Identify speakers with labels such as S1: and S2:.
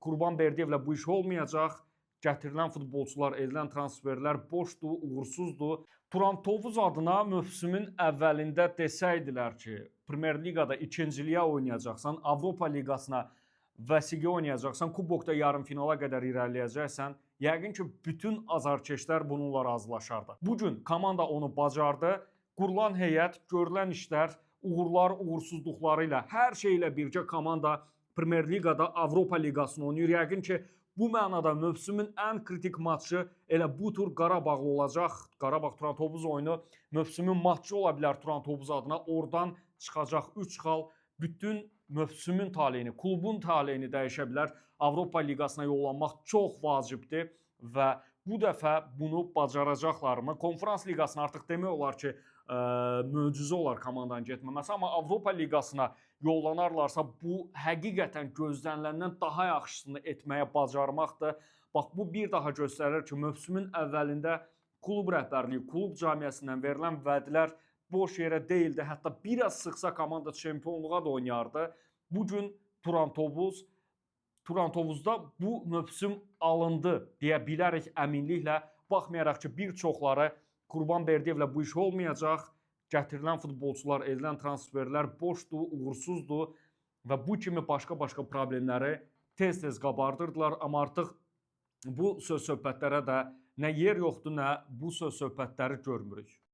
S1: Qurban Berdiyevlə bu iş olmayacaq. Gətirilən futbolçular, edilən transferlər boşdur, uğursuzdur. Turan Tovuz adına mövsümün əvvəlində desəydilər ki, Premyer Liqada ikinciliyə oynayacaqsan, Avropa Liqasına vəsiqə oynayacaqsan, kubokda yarımfinala qədər irəliləyəcəksən, yəqin ki, bütün azarkeşlər bununla razılaşardı. Bugün komanda onu bacardı. Qurulan heyət, görülən işlər, uğurlar, uğursuzluqları ilə, hər şey ilə birgə komanda Premyer Liqada Avropa Liqasını oynayır. Yəqin ki, bu mənada mövsümün ən kritik matçı elə bu tur Qarabağlı olacaq. Qarabağ-Turan Tovuz oyunu mövsümün matçı ola bilər Turan Tovuz adına. Oradan çıxacaq 3 xal bütün mövsümün taleyini, klubun taleyini dəyişə bilər. Avropa Liqasına yollanmaq çox vacibdir və bu dəfə bunu bacaracaqlarmı? Konferans Liqasına artıq demək olar ki, möcüzə olar komandanın getməməsi, amma Avropa Liqasına yollanarlarsa bu həqiqətən gözləniləndən daha yaxşısını etməyə bacarmaqdır. Bax, bu bir daha göstərir ki, mövsümün əvvəlində klub rəhbərliyi, klub cəmiyyəsindən verilən vədlər boş yerə deyildi. Hətta biraz sıxsa komanda çempionluğa da oynayardı. Bugün Turan Tovuzda bu mövsüm alındı deyə bilərik əminliklə. Baxmayaraq ki, bir çoxları Qurban Berdiyevlə bu iş olmayacaq. Gətirilən futbolçular, edilən transferlər boşdur, uğursuzdur və bu kimi başqa-başqa problemləri tez-tez qabardırdılar. Amma artıq bu söz-söhbətlərə də nə yer yoxdur, nə bu söz-söhbətləri görmürük.